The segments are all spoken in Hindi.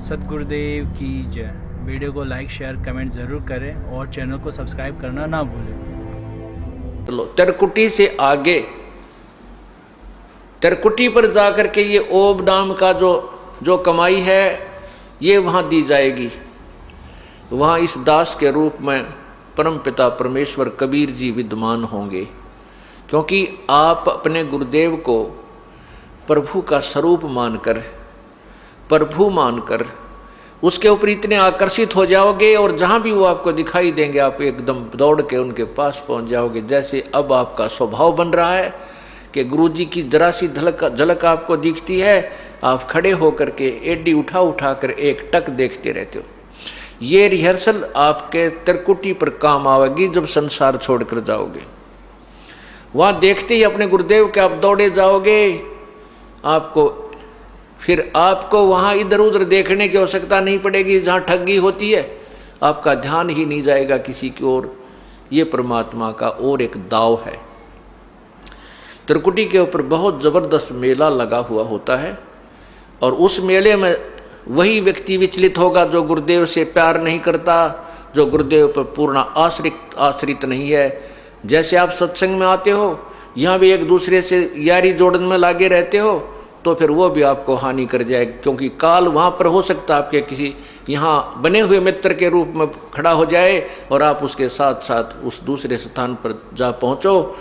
सतगुरुदेव की जय। वीडियो को लाइक शेयर कमेंट ज़रूर करें और चैनल को सब्सक्राइब करना ना भूलें। चलो त्रिकुटी से आगे, त्रिकुटी पर जाकर के ये ओम नाम का जो कमाई है ये वहाँ दी जाएगी। वहाँ इस दास के रूप में परमपिता परमेश्वर कबीर जी विद्यमान होंगे, क्योंकि आप अपने गुरुदेव को प्रभु का स्वरूप मानकर, प्रभु मानकर उसके ऊपर इतने आकर्षित हो जाओगे और जहाँ भी वो आपको दिखाई देंगे आप एकदम दौड़ के उनके पास पहुँच जाओगे। जैसे अब आपका स्वभाव बन रहा है कि गुरु जी की जरा सी झलक आपको दिखती है, आप खड़े होकर के एडी उठा कर एक टक देखते रहते हो। ये रिहर्सल आपके त्रिकुटी पर काम आवेगी जब संसार छोड़कर जाओगे। वहाँ देखते ही अपने गुरुदेव के आप दौड़े जाओगे, फिर आपको वहाँ इधर उधर देखने की आवश्यकता नहीं पड़ेगी। जहाँ ठगी होती है आपका ध्यान ही नहीं जाएगा किसी की ओर। ये परमात्मा का और एक दाव है। त्रिकुटी के ऊपर बहुत जबरदस्त मेला लगा हुआ होता है और उस मेले में वही व्यक्ति विचलित होगा जो गुरुदेव से प्यार नहीं करता, जो गुरुदेव पर पूर्ण आश्रित नहीं है। जैसे आप सत्संग में आते हो, यहाँ भी एक दूसरे से यारी जोड़न में लागे रहते हो, तो फिर वो भी आपको हानि कर जाए, क्योंकि काल वहाँ पर हो सकता है आपके किसी यहाँ बने हुए मित्र के रूप में खड़ा हो जाए और आप उसके साथ साथ उस दूसरे स्थान पर जा पहुँचो।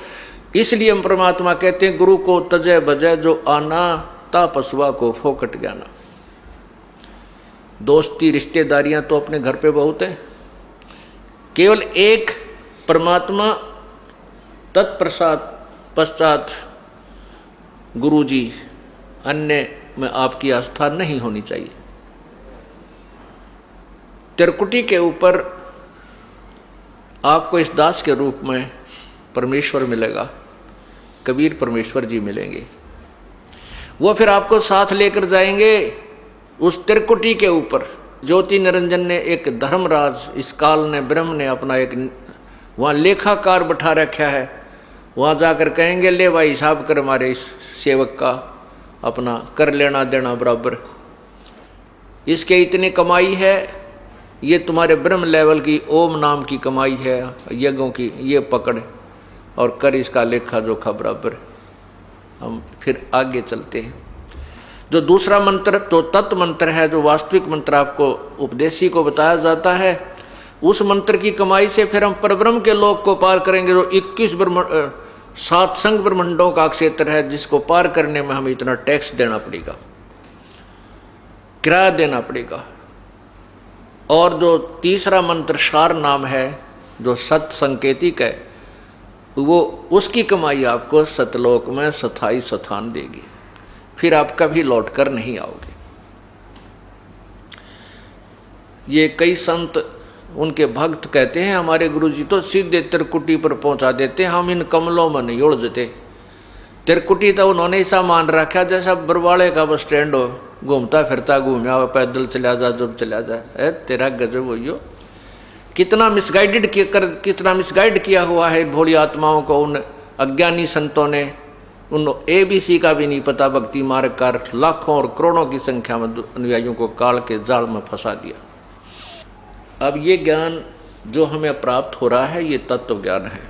इसलिए हम परमात्मा कहते हैं गुरु को तजय बजय जो आना, ता पशुआ को फोकट ज्ञाना। दोस्ती रिश्तेदारियां तो अपने घर पे बहुत है, केवल एक परमात्मा तत्प्रसाद पश्चात गुरु जी, अन्य में आपकी आस्था नहीं होनी चाहिए। त्रिकुटी के ऊपर आपको इस दास के रूप में परमेश्वर मिलेगा, कबीर परमेश्वर जी मिलेंगे। वो फिर आपको साथ लेकर जाएंगे उस त्रिकुटी के ऊपर। ज्योति निरंजन ने एक धर्मराज, इस काल ने ब्रह्म ने अपना एक वहाँ लेखाकार बैठा रखा है। वहाँ जाकर कहेंगे ले भाई हिसाब कर हमारे इस सेवक का, अपना कर लेना देना बराबर, इसके इतनी कमाई है, ये तुम्हारे ब्रह्म लेवल की ओम नाम की कमाई है यज्ञों की, ये पकड़ और कर इसका लेखा जोखा बराबर। हम फिर आगे चलते हैं। जो दूसरा मंत्र तो तत्व मंत्र है, जो वास्तविक मंत्र आपको उपदेशी को बताया जाता है, उस मंत्र की कमाई से फिर हम परब्रह्म के लोक को पार करेंगे। जो 21 7 संघ ब्रह्मंडों का क्षेत्र है, जिसको पार करने में हमें इतना टैक्स देना पड़ेगा, किराया देना पड़ेगा। और जो तीसरा मंत्र सार नाम है, जो सत संकेतिक है, वो उसकी कमाई आपको सतलोक में स्थायी स्थान देगी, फिर आप कभी लौट कर नहीं आओगे। ये कई संत उनके भक्त कहते हैं हमारे गुरुजी तो सीधे त्रिकुटी पर पहुंचा देते, हम इन कमलों में नहीं उलझते। त्रिकुटी तो उन्होंने ऐसा मान रखा जैसा बरवाड़े का बस स्टैंड हो, घूमता फिरता घूमया हुआ, पैदल चला जा जब चला जा। तेरा गजब हो, कितना मिसगाइड किया हुआ है भोली आत्माओं को उन अज्ञानी संतों ने। उन ABC का भी नहीं पता, भक्ति मार्ग का लाखों और करोड़ों की संख्या में अनुयायियों को काल के जाल में फंसा दिया। अब ये ज्ञान जो हमें प्राप्त हो रहा है ये तत्व ज्ञान है।